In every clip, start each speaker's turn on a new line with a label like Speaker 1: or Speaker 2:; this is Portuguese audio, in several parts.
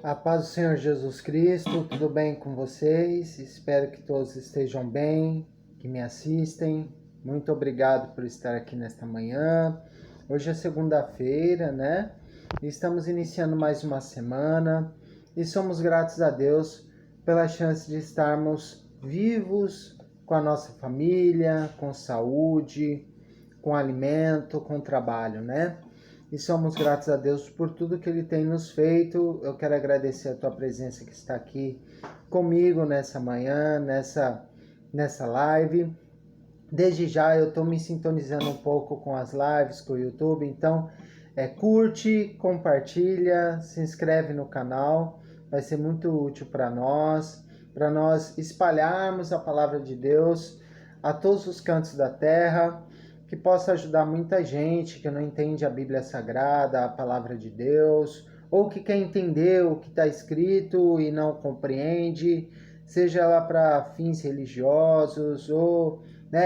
Speaker 1: A paz do Senhor Jesus Cristo, tudo bem com vocês? Espero que todos estejam bem, que me assistem. Muito obrigado por estar aqui nesta manhã. Hoje é segunda-feira, né? Estamos iniciando mais uma semana e somos gratos a Deus pela chance de estarmos vivos com a nossa família, com saúde, com alimento, com trabalho, né? E somos gratos a Deus por tudo que Ele tem nos feito. Eu quero agradecer a tua presença que está aqui comigo nessa manhã, nessa live. Desde já eu estou me sintonizando um pouco com as lives, com o YouTube, então curte, compartilha, se inscreve no canal, vai ser muito útil para nós espalharmos a palavra de Deus a todos os cantos da terra, que possa ajudar muita gente que não entende a Bíblia Sagrada, a palavra de Deus, ou que quer entender o que está escrito e não compreende, seja lá para fins religiosos ou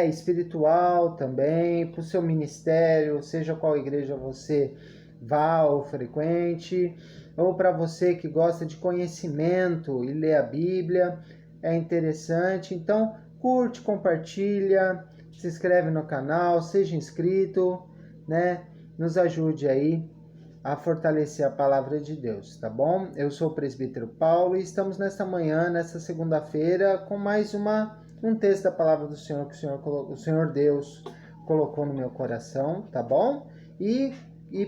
Speaker 1: espiritual também, para o seu ministério, seja qual igreja você vá ou frequente, ou para você que gosta de conhecimento e lê a Bíblia, é interessante. Então, curte, compartilha, se inscreve no canal, seja inscrito, né? Nos ajude aí a fortalecer a palavra de Deus, tá bom? Eu sou o presbítero Paulo e estamos nesta manhã, nesta segunda-feira, com mais um texto da palavra do Senhor que o Senhor Deus colocou no meu coração, tá bom? E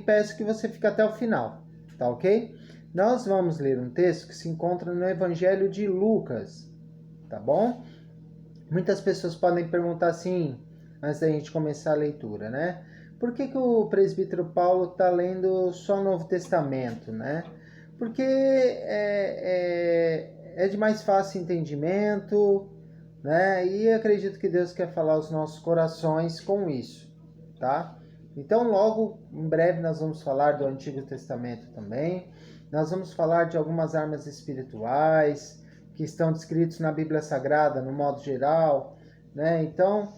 Speaker 1: peço que você fique até o final, tá ok? Nós vamos ler um texto que se encontra no Evangelho de Lucas, tá bom? Muitas pessoas podem perguntar assim, antes da gente começar a leitura, né? Por que o presbítero Paulo está lendo só o Novo Testamento, né? Porque é de mais fácil entendimento, né? E acredito que Deus quer falar aos nossos corações com isso, tá? Então, logo, em breve, nós vamos falar do Antigo Testamento também. Nós vamos falar de algumas armas espirituais que estão descritos na Bíblia Sagrada, no modo geral, né? Então,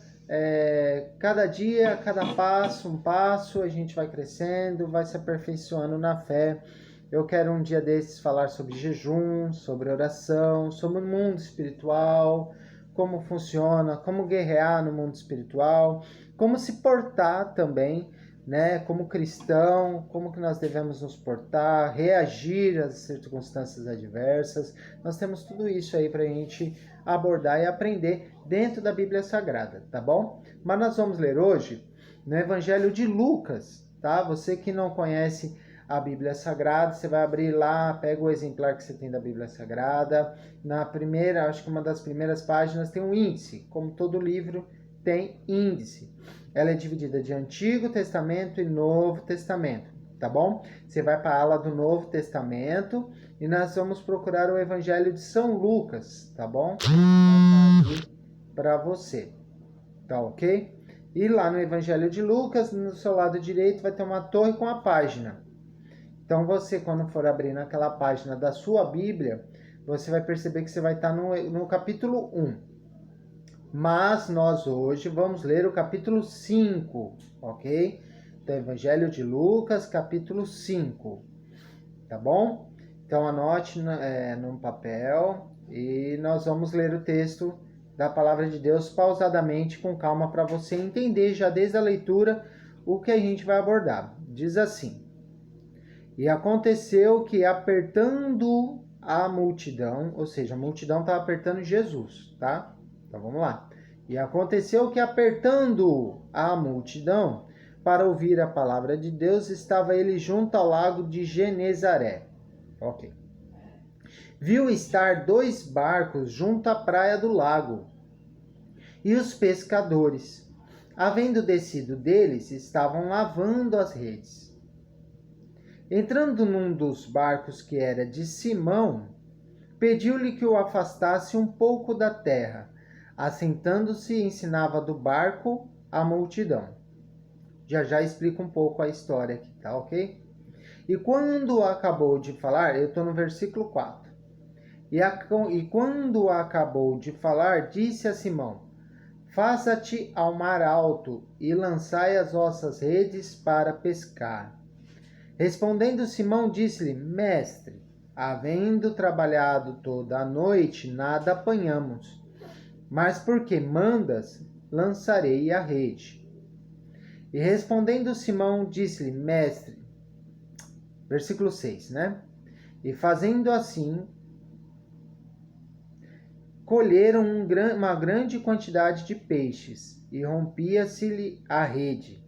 Speaker 1: cada dia, cada passo, um passo, a gente vai crescendo, vai se aperfeiçoando na fé. Eu quero um dia desses falar sobre jejum, sobre oração, sobre o mundo espiritual, como funciona, como guerrear no mundo espiritual, como se portar também, né, como cristão, como que nós devemos nos portar, reagir às circunstâncias adversas. Nós temos tudo isso aí para a gente abordar e aprender dentro da Bíblia Sagrada, tá bom? Mas nós vamos ler hoje no Evangelho de Lucas, tá? Você que não conhece a Bíblia Sagrada, você vai abrir lá, pega o exemplar que você tem da Bíblia Sagrada. Na primeira, acho que uma das primeiras páginas tem um índice, como todo livro tem índice. Ela é dividida de Antigo Testamento e Novo Testamento, tá bom? Você vai para a ala do Novo Testamento e nós vamos procurar o Evangelho de São Lucas, tá bom? Para você, tá ok? E lá no Evangelho de Lucas, no seu lado direito, vai ter uma torre com a página. Então você, quando for abrir naquela página da sua Bíblia, você vai perceber que você vai estar no capítulo 1. Mas nós hoje vamos ler o capítulo 5, ok? Do Evangelho de Lucas, capítulo 5, tá bom? Então anote no papel e nós vamos ler o texto da palavra de Deus pausadamente, com calma, para você entender já desde a leitura o que a gente vai abordar. Diz assim: E aconteceu que apertando a multidão, ou seja, a multidão estava apertando Jesus, tá? Então vamos lá. E aconteceu que apertando a multidão para ouvir a palavra de Deus, estava ele junto ao lago de Genezaré. Ok. Viu estar 2 barcos junto à praia do lago. E os pescadores, havendo descido deles, estavam lavando as redes. Entrando num dos barcos que era de Simão, pediu-lhe que o afastasse um pouco da terra. Assentando-se, ensinava do barco a multidão. Já explico um pouco a história aqui, tá ok? E quando acabou de falar, eu estou no versículo 4. E quando acabou de falar, disse a Simão: Faça-te ao mar alto e lançai as vossas redes para pescar. Respondendo Simão, disse-lhe: Mestre, havendo trabalhado toda a noite, nada apanhamos. Mas porque mandas, lançarei a rede. E respondendo Simão, disse-lhe, mestre, versículo 6, né? E fazendo assim, colheram uma grande quantidade de peixes, e rompia-se-lhe a rede.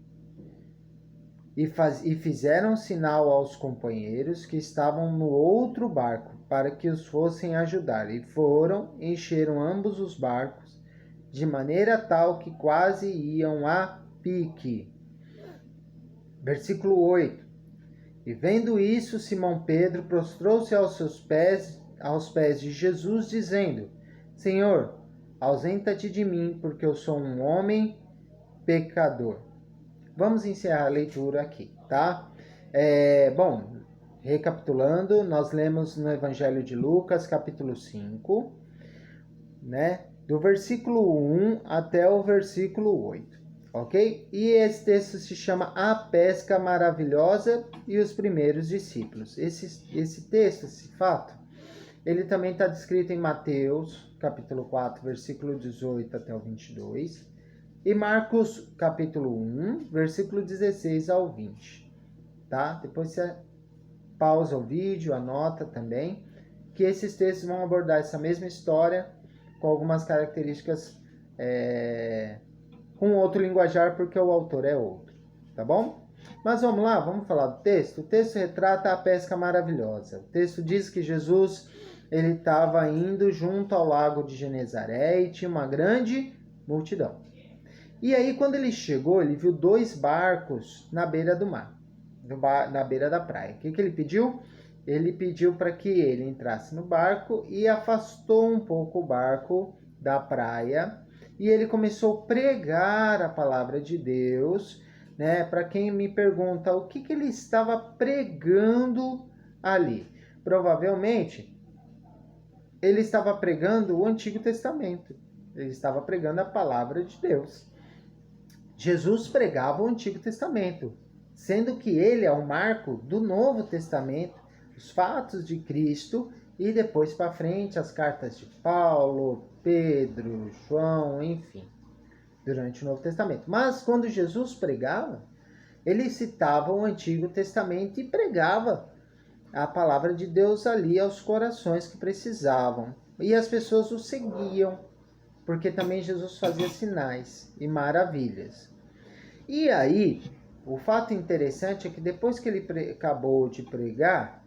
Speaker 1: E fizeram sinal aos companheiros que estavam no outro barco, para que os fossem ajudar. E foram, encheram ambos os barcos, de maneira tal que quase iam a pique. Versículo 8. E vendo isso, Simão Pedro prostrou-se aos pés de Jesus, dizendo, Senhor, ausenta-te de mim, porque eu sou um homem pecador. Vamos encerrar a leitura aqui, tá? Bom, recapitulando, nós lemos no Evangelho de Lucas, capítulo 5, né? Do versículo 1 até o versículo 8, ok? E esse texto se chama A Pesca Maravilhosa e os Primeiros Discípulos. Esse texto, esse fato, ele também está descrito em Mateus, capítulo 4, versículo 18 até o 22, e Marcos, capítulo 1, versículo 16 ao 20, tá? Depois você pausa o vídeo, anota também, que esses textos vão abordar essa mesma história com algumas características com outro linguajar, porque o autor é outro, tá bom? Mas vamos lá, vamos falar do texto. O texto retrata a pesca maravilhosa. O texto diz que Jesus ele estava indo junto ao lago de Genezaré e tinha uma grande multidão. E aí, quando ele chegou, ele viu 2 barcos na beira do mar, na beira da praia. O que ele pediu? Ele pediu para que ele entrasse no barco e afastou um pouco o barco da praia. E ele começou a pregar a palavra de Deus, né? Para quem me pergunta o que ele estava pregando ali. Provavelmente, ele estava pregando o Antigo Testamento. Ele estava pregando a palavra de Deus. Jesus pregava o Antigo Testamento, sendo que ele é o marco do Novo Testamento, os fatos de Cristo e depois para frente as cartas de Paulo, Pedro, João, enfim, durante o Novo Testamento. Mas quando Jesus pregava, ele citava o Antigo Testamento e pregava a palavra de Deus ali aos corações que precisavam. E as pessoas o seguiam, porque também Jesus fazia sinais e maravilhas. E aí, o fato interessante é que depois que ele acabou de pregar,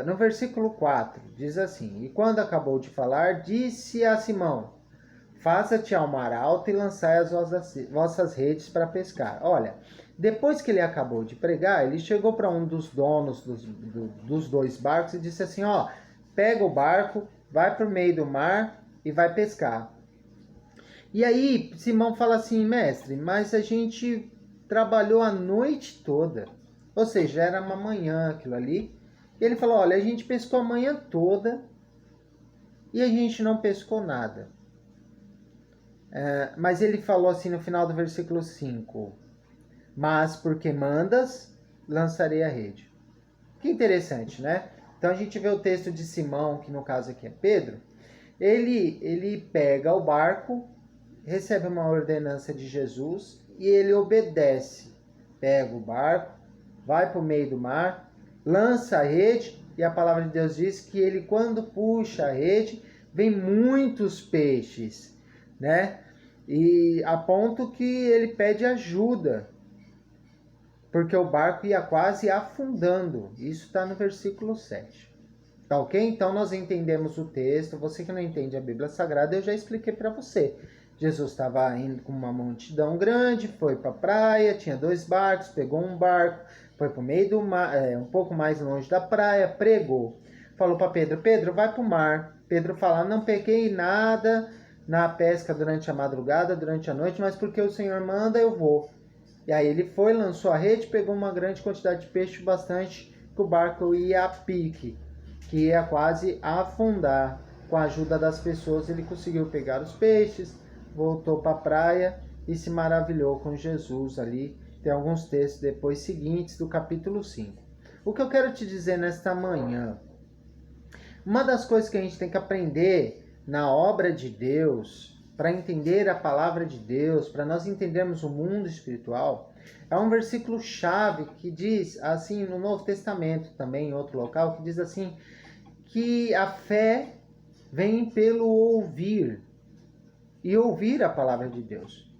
Speaker 1: no versículo 4, diz assim, e quando acabou de falar, disse a Simão, faça-te ao mar alto e lançai as vossas redes para pescar. Olha, depois que ele acabou de pregar, ele chegou para um dos donos dos 2 barcos e disse assim, ó, pega o barco, vai para o meio do mar e vai pescar. E aí, Simão fala assim, mestre, mas a gente trabalhou a noite toda. Ou seja, era uma manhã aquilo ali. E ele falou, olha, a gente pescou a manhã toda e a gente não pescou nada. Mas ele falou assim no final do versículo 5, mas porque mandas, lançarei a rede. Que interessante, né? Então a gente vê o texto de Simão, que no caso aqui é Pedro. Ele pega o barco, recebe uma ordenança de Jesus e ele obedece. Pega o barco, vai para o meio do mar, lança a rede e a palavra de Deus diz que ele, quando puxa a rede, vem muitos peixes, né? E a ponto que ele pede ajuda, porque o barco ia quase afundando. Isso está no versículo 7. Tá ok? Então nós entendemos o texto. Você que não entende a Bíblia Sagrada, eu já expliquei para você. Jesus estava indo com uma multidão grande, foi para a praia, tinha 2 barcos, pegou um barco, foi para o meio do mar, um pouco mais longe da praia, pregou. Falou para Pedro, Pedro, vai para o mar. Pedro fala, não peguei nada na pesca durante a madrugada, durante a noite, mas porque o Senhor manda, eu vou. E aí ele foi, lançou a rede, pegou uma grande quantidade de peixe, bastante, que o barco ia a pique, que ia quase afundar. Com a ajuda das pessoas, ele conseguiu pegar os peixes, voltou para a praia e se maravilhou com Jesus ali. Tem alguns textos depois seguintes do capítulo 5. O que eu quero te dizer nesta manhã, uma das coisas que a gente tem que aprender na obra de Deus, para entender a palavra de Deus, para nós entendermos o mundo espiritual, é um versículo chave que diz assim no Novo Testamento também, em outro local, que diz assim, que a fé vem pelo ouvir, e ouvir a palavra de Deus.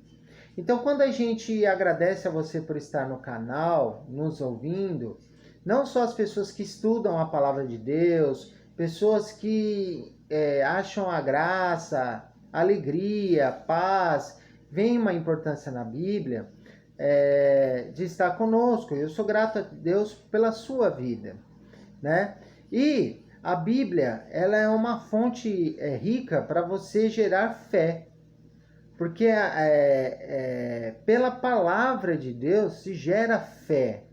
Speaker 1: Então, quando a gente agradece a você por estar no canal, nos ouvindo, não só as pessoas que estudam a palavra de Deus, pessoas que acham a graça, alegria, paz, veem uma importância na Bíblia, de estar conosco. Eu sou grato a Deus pela sua vida, né? E a Bíblia, ela é uma fonte rica para você gerar fé. Porque pela palavra de Deus se gera fé.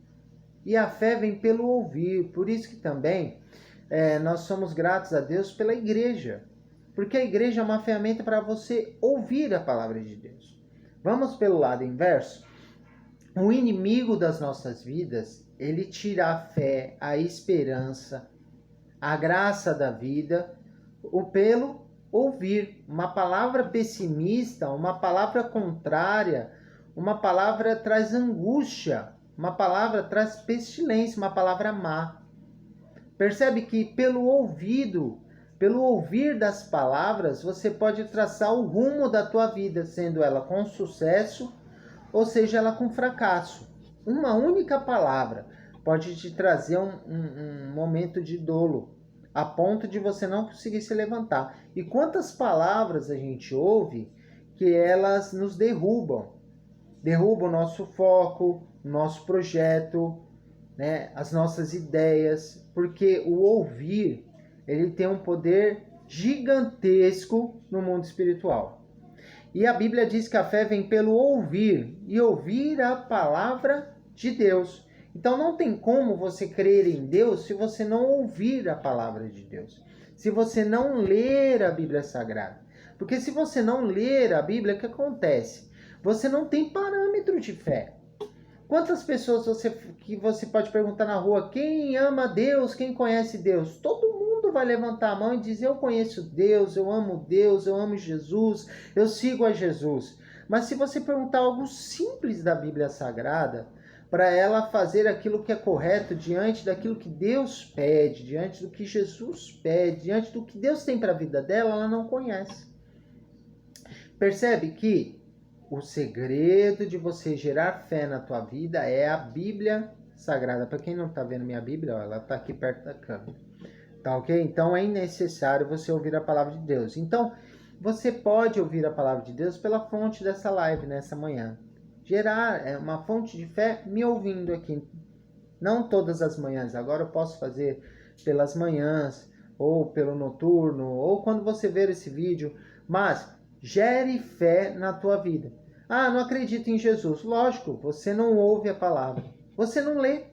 Speaker 1: E a fé vem pelo ouvir. Por isso que também nós somos gratos a Deus pela igreja. Porque a igreja é uma ferramenta para você ouvir a palavra de Deus. Vamos pelo lado inverso. O inimigo das nossas vidas, ele tira a fé, a esperança, a graça da vida, pelo ouvir. Uma palavra pessimista, uma palavra contrária, uma palavra traz angústia, uma palavra traz pestilência, uma palavra má. Percebe que pelo ouvido, pelo ouvir das palavras, você pode traçar o rumo da tua vida, sendo ela com sucesso ou seja ela com fracasso. Uma única palavra pode te trazer um momento de dolo, a ponto de você não conseguir se levantar. E quantas palavras a gente ouve que elas nos derrubam? Derrubam o nosso foco, o nosso projeto, né? As nossas ideias. Porque o ouvir, ele tem um poder gigantesco no mundo espiritual. E a Bíblia diz que a fé vem pelo ouvir, e ouvir a palavra de Deus. Então não tem como você crer em Deus se você não ouvir a palavra de Deus. Se você não ler a Bíblia Sagrada. Porque se você não ler a Bíblia, o que acontece? Você não tem parâmetro de fé. Quantas pessoas que você pode perguntar na rua, quem ama Deus, quem conhece Deus? Todo mundo vai levantar a mão e dizer, eu conheço Deus, eu amo Jesus, eu sigo a Jesus. Mas se você perguntar algo simples da Bíblia Sagrada, para ela fazer aquilo que é correto diante daquilo que Deus pede, diante do que Jesus pede, diante do que Deus tem para a vida dela, ela não conhece. Percebe que o segredo de você gerar fé na tua vida é a Bíblia Sagrada. Para quem não está vendo minha Bíblia, ó, ela está aqui perto da câmera. Tá ok? Então é necessário você ouvir a palavra de Deus. Então, você pode ouvir a palavra de Deus pela fonte dessa live nessa manhã. Gerar uma fonte de fé me ouvindo aqui. Não todas as manhãs. Agora eu posso fazer pelas manhãs, ou pelo noturno, ou quando você ver esse vídeo. Mas gere fé na tua vida. Ah, não acredito em Jesus. Lógico, você não ouve a palavra. Você não lê.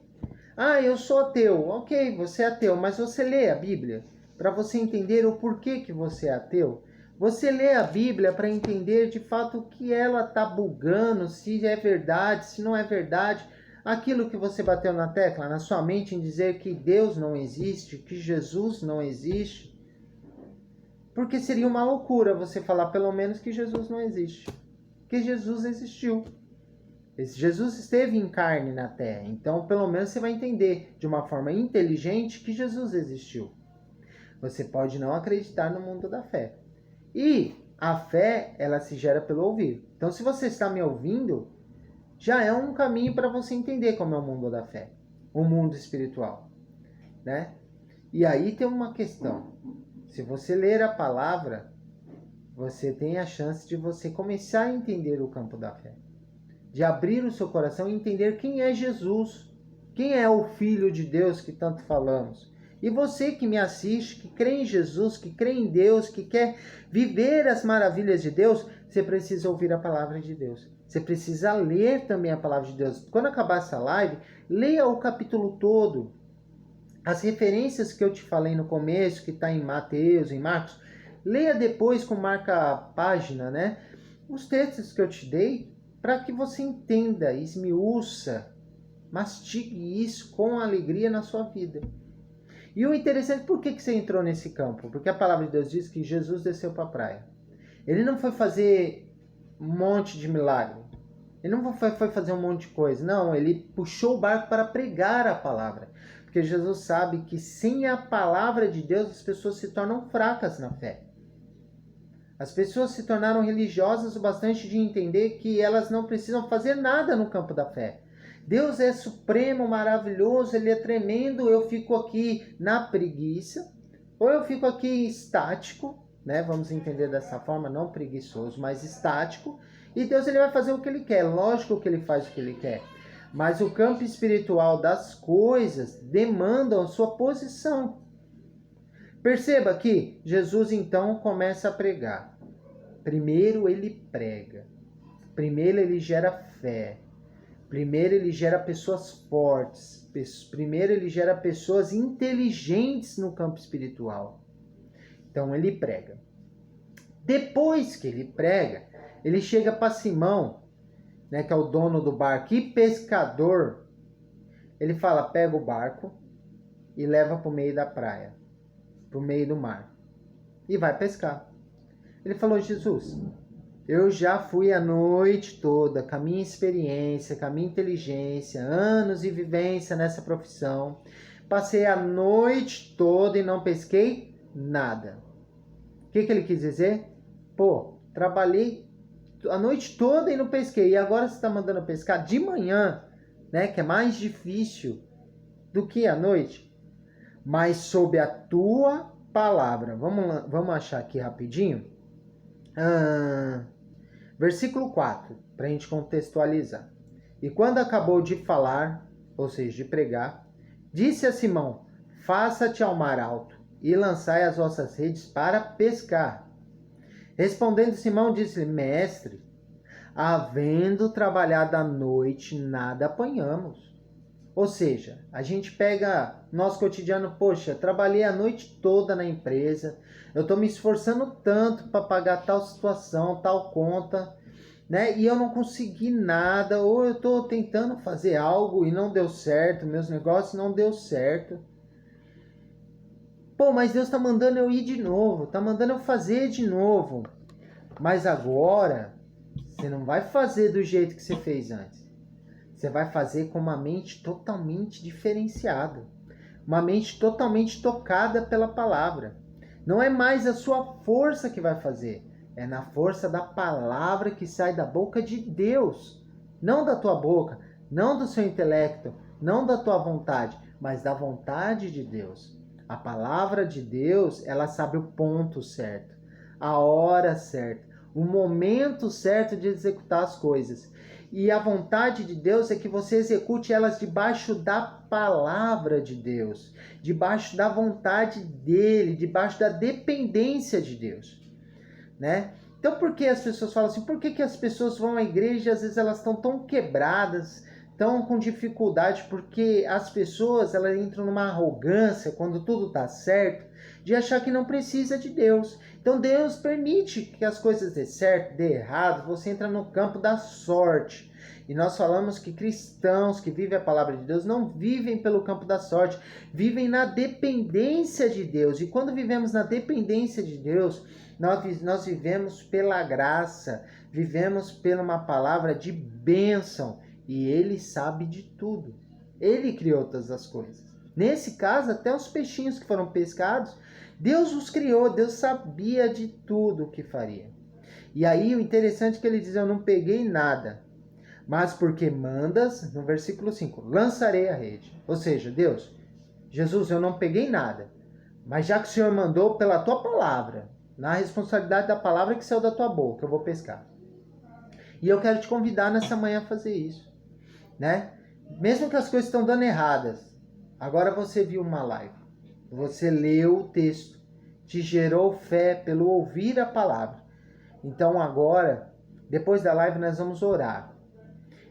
Speaker 1: Ah, eu sou ateu. Ok, você é ateu, mas você lê a Bíblia para você entender o porquê que você é ateu. Você lê a Bíblia para entender de fato o que ela está bugando, se é verdade, se não é verdade. Aquilo que você bateu na tecla, na sua mente, em dizer que Deus não existe, que Jesus não existe. Porque seria uma loucura você falar pelo menos que Jesus não existe. Que Jesus existiu. Jesus esteve em carne na terra. Então, pelo menos você vai entender de uma forma inteligente que Jesus existiu. Você pode não acreditar no mundo da fé. E a fé, ela se gera pelo ouvir. Então, se você está me ouvindo, já é um caminho para você entender como é o mundo da fé. O mundo espiritual. Né? E aí tem uma questão. Se você ler a palavra, você tem a chance de você começar a entender o campo da fé. De abrir o seu coração e entender quem é Jesus. Quem é o Filho de Deus que tanto falamos. E você que me assiste, que crê em Jesus, que crê em Deus, que quer viver as maravilhas de Deus, você precisa ouvir a palavra de Deus. Você precisa ler também a palavra de Deus. Quando acabar essa live, leia o capítulo todo. As referências que eu te falei no começo, que está em Mateus, em Marcos, leia depois com marca página, né? Os textos que eu te dei, para que você entenda, esmiuça Mastigue isso com alegria na sua vida. E o interessante, por que você entrou nesse campo? Porque a palavra de Deus diz que Jesus desceu para a praia. Ele não foi fazer um monte de milagre. Ele não foi fazer um monte de coisa. Não, ele puxou o barco para pregar a palavra. Porque Jesus sabe que sem a palavra de Deus as pessoas se tornam fracas na fé. As pessoas se tornaram religiosas o bastante de entender que elas não precisam fazer nada no campo da fé. Deus é supremo, maravilhoso, Ele é tremendo, eu fico aqui na preguiça, ou eu fico aqui estático, né? Vamos entender dessa forma, não preguiçoso, mas estático, e Deus ele vai fazer o que Ele quer, lógico que Ele faz o que Ele quer. Mas o campo espiritual das coisas demanda a sua posição. Perceba que Jesus então começa a pregar. Primeiro ele prega. Primeiro ele gera fé. Primeiro ele gera pessoas fortes. Primeiro ele gera pessoas inteligentes no campo espiritual. Então ele prega. Depois que ele prega, ele chega para Simão, né, que é o dono do barco e pescador. Ele fala, pega o barco e leva para o meio da praia, para o meio do mar, e vai pescar. Ele falou, Jesus, eu já fui a noite toda, com a minha experiência, com a minha inteligência, anos de vivência nessa profissão, passei a noite toda e não pesquei nada. O que ele quis dizer? Pô, trabalhei a noite toda e não pesquei, e agora você está mandando pescar de manhã, né, que é mais difícil do que à noite, mas sob a tua palavra. Vamos achar aqui rapidinho. Versículo 4, para a gente contextualizar. E quando acabou de falar, ou seja, de pregar, disse a Simão, faça-te ao mar alto e lançai as vossas redes para pescar. Respondendo Simão, disse-lhe, mestre, havendo trabalhado à noite, nada apanhamos. Ou seja, a gente pega nosso cotidiano, poxa, trabalhei a noite toda na empresa, eu estou me esforçando tanto para pagar tal situação, tal conta, né? E eu não consegui nada, ou eu estou tentando fazer algo e não deu certo, meus negócios não deu certo. Pô, mas Deus está mandando eu ir de novo, está mandando eu fazer de novo. Mas agora, você não vai fazer do jeito que você fez antes. Você vai fazer com uma mente totalmente diferenciada. Uma mente totalmente tocada pela palavra. Não é mais a sua força que vai fazer. É na força da palavra que sai da boca de Deus. Não da tua boca, não do seu intelecto, não da tua vontade, mas da vontade de Deus. A palavra de Deus, ela sabe o ponto certo, a hora certa, o momento certo de executar as coisas. E a vontade de Deus é que você execute elas debaixo da palavra de Deus, debaixo da vontade dele, debaixo da dependência de Deus, né? Então, por que as pessoas falam assim? Por que as pessoas vão à igreja e às vezes elas estão tão quebradas, tão com dificuldade? Porque as pessoas elas entram numa arrogância quando tudo está certo, de achar que não precisa de Deus. Então Deus permite que as coisas dê certo, dê errado, você entra no campo da sorte. E nós falamos que cristãos que vivem a palavra de Deus não vivem pelo campo da sorte, vivem na dependência de Deus. E quando vivemos na dependência de Deus, nós vivemos pela graça, vivemos pela uma palavra de bênção. E Ele sabe de tudo. Ele criou todas as coisas. Nesse caso, até os peixinhos que foram pescados, Deus os criou, Deus sabia de tudo o que faria. E aí o interessante é que ele diz, eu não peguei nada, mas porque mandas, no versículo 5, lançarei a rede. Ou seja, Deus, Jesus, eu não peguei nada, mas já que o Senhor mandou pela tua palavra, na responsabilidade da palavra que saiu da tua boca, eu vou pescar. E eu quero te convidar nessa manhã a fazer isso, né? Mesmo que as coisas estão dando erradas, agora você viu uma live. Você leu o texto, te gerou fé pelo ouvir a palavra. Então agora, depois da live, nós vamos orar.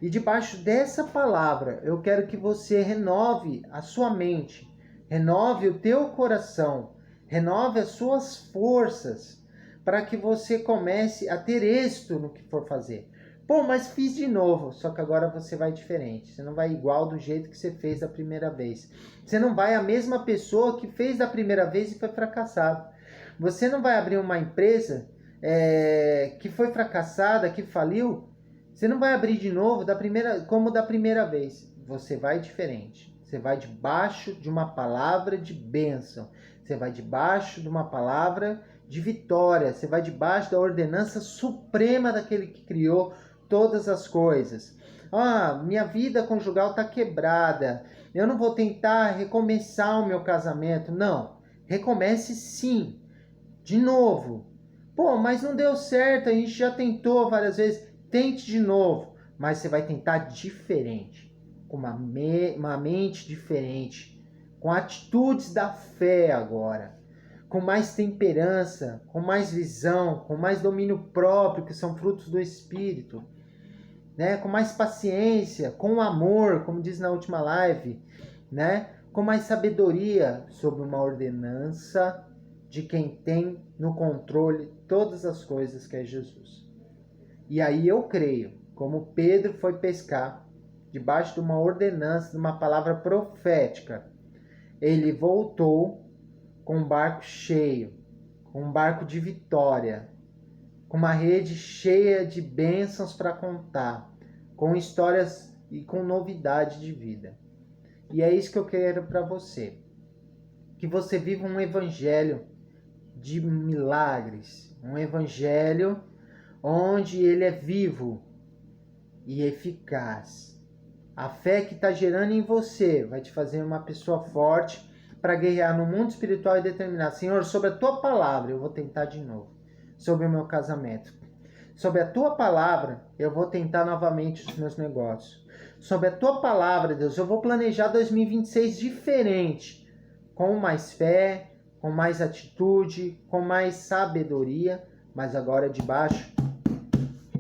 Speaker 1: E debaixo dessa palavra, eu quero que você renove a sua mente, renove o teu coração, renove as suas forças, para que você comece a ter êxito no que for fazer. Pô, mas fiz de novo. Só que agora você vai diferente. Você não vai igual do jeito que você fez da primeira vez. Você não vai a mesma pessoa que fez da primeira vez e foi fracassado. Você não vai abrir uma empresa que foi fracassada, que faliu. Você não vai abrir de novo como da primeira vez. Você vai diferente. Você vai debaixo de uma palavra de bênção. Você vai debaixo de uma palavra de vitória. Você vai debaixo da ordenança suprema daquele que criou todas as coisas. Minha vida conjugal está quebrada. Eu não vou tentar recomeçar o meu casamento. Não. Recomece sim. De novo. Pô, mas não deu certo. A gente já tentou várias vezes. Tente de novo. Mas você vai tentar diferente. Com uma mente diferente. Com atitudes da fé agora. Com mais temperança. Com mais visão. Com mais domínio próprio, que são frutos do Espírito. Né, com mais paciência, com amor, como diz na última live, né, com mais sabedoria sobre uma ordenança de quem tem no controle todas as coisas, que é Jesus. E aí eu creio, como Pedro foi pescar, debaixo de uma ordenança, de uma palavra profética, ele voltou com um barco cheio, com um barco de vitória, com uma rede cheia de bênçãos para contar, com histórias e com novidade de vida. E é isso que eu quero para você. Que você viva um evangelho de milagres, um evangelho onde ele é vivo e eficaz. A fé que está gerando em você vai te fazer uma pessoa forte para guerrear no mundo espiritual e determinar: Senhor, sobre a tua palavra eu vou tentar de novo. Sobre o meu casamento. Sobre a tua palavra, eu vou tentar novamente os meus negócios. Sobre a tua palavra, Deus, eu vou planejar 2026 diferente. Com mais fé, com mais atitude, com mais sabedoria, mas agora debaixo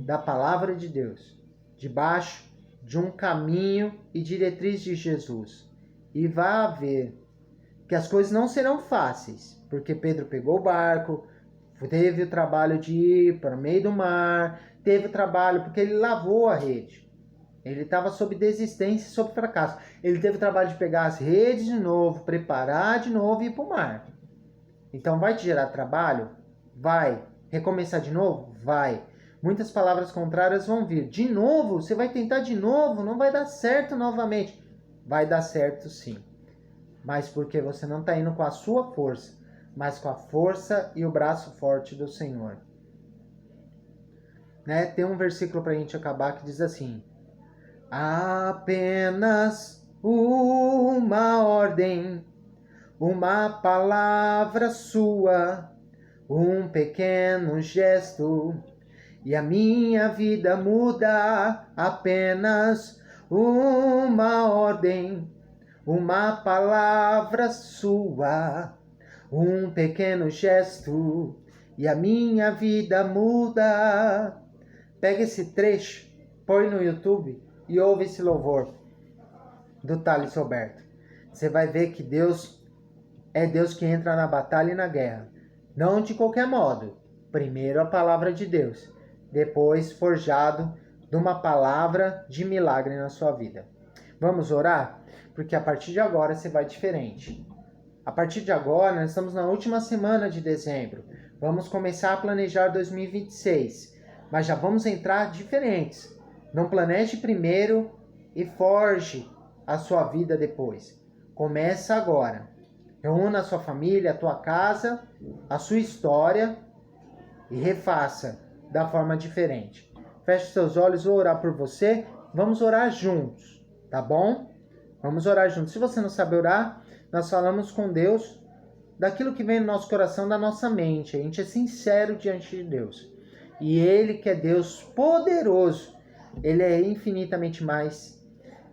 Speaker 1: da palavra de Deus. Debaixo de um caminho e diretriz de Jesus. E vai ver que as coisas não serão fáceis, porque Pedro pegou o barco, teve o trabalho de ir para o meio do mar, teve o trabalho porque ele lavou a rede. Ele estava sob desistência, sob fracasso. Ele teve o trabalho de pegar as redes de novo, preparar de novo e ir para o mar. Então vai te gerar trabalho? Vai. Recomeçar de novo? Vai. Muitas palavras contrárias vão vir. De novo? Você vai tentar de novo? Não vai dar certo novamente. Vai dar certo sim. Mas porque você não está indo com a sua força, mas com a força e o braço forte do Senhor. Né? Tem um versículo para a gente acabar que diz assim: apenas uma ordem, uma palavra sua, um pequeno gesto, e a minha vida muda. Apenas uma ordem, uma palavra sua, um pequeno gesto, e a minha vida muda. Pega esse trecho, põe no YouTube e ouve esse louvor do Thales Roberto. Você vai ver que Deus é Deus que entra na batalha e na guerra. Não de qualquer modo. Primeiro a palavra de Deus, depois forjado de uma palavra de milagre na sua vida. Vamos orar? Porque a partir de agora você vai diferente. A partir de agora, nós estamos na última semana de dezembro. Vamos começar a planejar 2026. Mas já vamos entrar diferentes. Não planeje primeiro e forge a sua vida depois. Começa agora. Reúna a sua família, a tua casa, a sua história e refaça da forma diferente. Feche seus olhos, vou orar por você. Vamos orar juntos, tá bom? Vamos orar juntos. Se você não sabe orar, nós falamos com Deus daquilo que vem no nosso coração, da nossa mente. A gente é sincero diante de Deus. E Ele, que é Deus poderoso, Ele é infinitamente mais.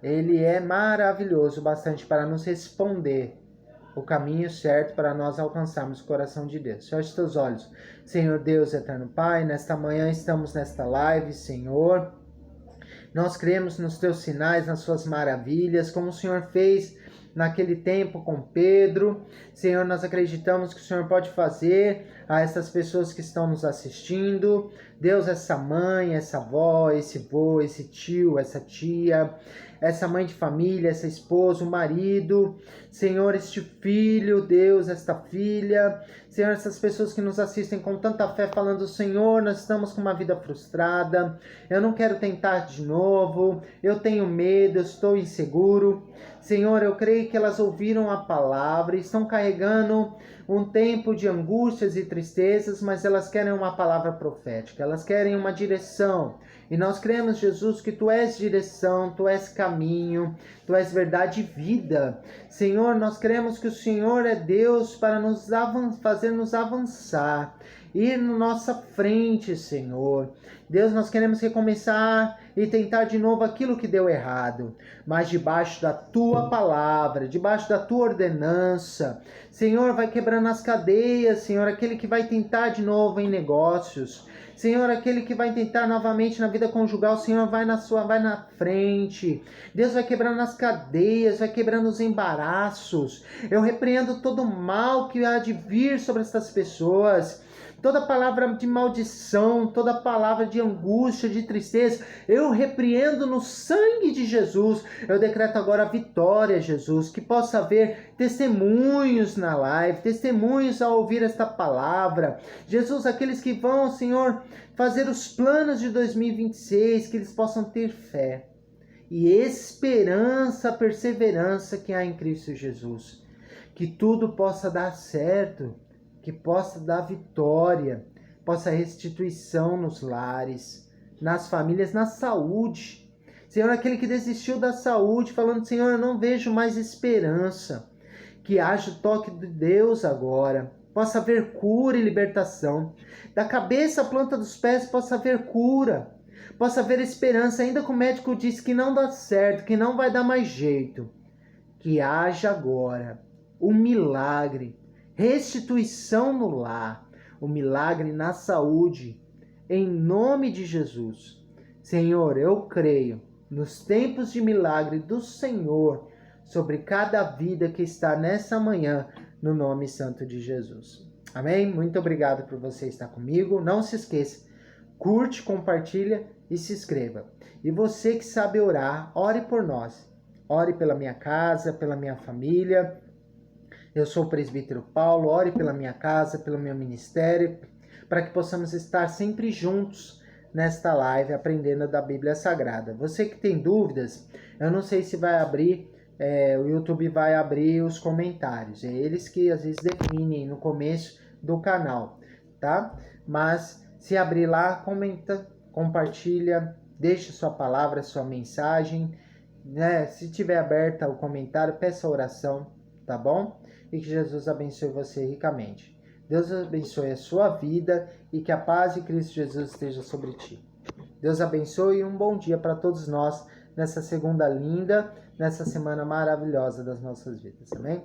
Speaker 1: Ele é maravilhoso, bastante para nos responder o caminho certo para nós alcançarmos o coração de Deus. Feche seus olhos. Senhor Deus, eterno Pai, nesta manhã estamos nesta live, Senhor. Nós cremos nos teus sinais, nas suas maravilhas, como o Senhor fez naquele tempo com Pedro. Senhor, nós acreditamos que o Senhor pode fazer a essas pessoas que estão nos assistindo. Deus, essa mãe, essa avó, esse vô, esse tio, essa tia, essa mãe de família, essa esposa, o marido, Senhor, este filho, Deus, esta filha, Senhor, essas pessoas que nos assistem com tanta fé, falando, Senhor, nós estamos com uma vida frustrada, eu não quero tentar de novo, eu tenho medo, eu estou inseguro. Senhor, eu creio que elas ouviram a palavra e estão carregando um tempo de angústias e tristezas, mas elas querem uma palavra profética, elas querem uma direção. E nós cremos, Jesus, que Tu és direção, Tu és caminho, Tu és verdade e vida. Senhor, nós cremos que o Senhor é Deus para nos fazer-nos avançar, ir na nossa frente, Senhor. Deus, nós queremos recomeçar e tentar de novo aquilo que deu errado, mas debaixo da Tua palavra, debaixo da Tua ordenança. Senhor, vai quebrando as cadeias, Senhor, aquele que vai tentar de novo em negócios. Senhor, aquele que vai tentar novamente na vida conjugal, Senhor, vai na frente. Deus vai quebrando as cadeias, vai quebrando os embaraços. Eu repreendo todo o mal que há de vir sobre essas pessoas. Toda palavra de maldição, toda palavra de angústia, de tristeza, eu repreendo no sangue de Jesus. Eu decreto agora a vitória, Jesus, que possa haver testemunhos na live, testemunhos ao ouvir esta palavra. Jesus, aqueles que vão, Senhor, fazer os planos de 2026, que eles possam ter fé e esperança, perseverança que há em Cristo Jesus. Que tudo possa dar certo, que possa dar vitória, possa restituição nos lares, nas famílias, na saúde. Senhor, aquele que desistiu da saúde, falando, Senhor, eu não vejo mais esperança. Que haja o toque de Deus agora, possa haver cura e libertação. Da cabeça à planta dos pés possa haver cura, possa haver esperança, ainda que o médico diz que não dá certo, que não vai dar mais jeito. Que haja agora um milagre, restituição no lar, o milagre na saúde, em nome de Jesus. Senhor, eu creio nos tempos de milagre do Senhor sobre cada vida que está nessa manhã, no nome santo de Jesus. Amém? Muito obrigado por você estar comigo. Não se esqueça, curte, compartilha e se inscreva. E você que sabe orar, ore por nós. Ore pela minha casa, pela minha família. Eu sou o presbítero Paulo, ore pela minha casa, pelo meu ministério, para que possamos estar sempre juntos nesta live, aprendendo da Bíblia Sagrada. Você que tem dúvidas, eu não sei se vai abrir, o YouTube vai abrir os comentários. É eles que às vezes definem no começo do canal, tá? Mas se abrir lá, comenta, compartilha, deixe sua palavra, sua mensagem, né? Se tiver aberta o comentário, peça oração, tá bom? E que Jesus abençoe você ricamente. Deus abençoe a sua vida e que a paz de Cristo Jesus esteja sobre ti. Deus abençoe e um bom dia para todos nós nessa segunda linda, nessa semana maravilhosa das nossas vidas. Amém?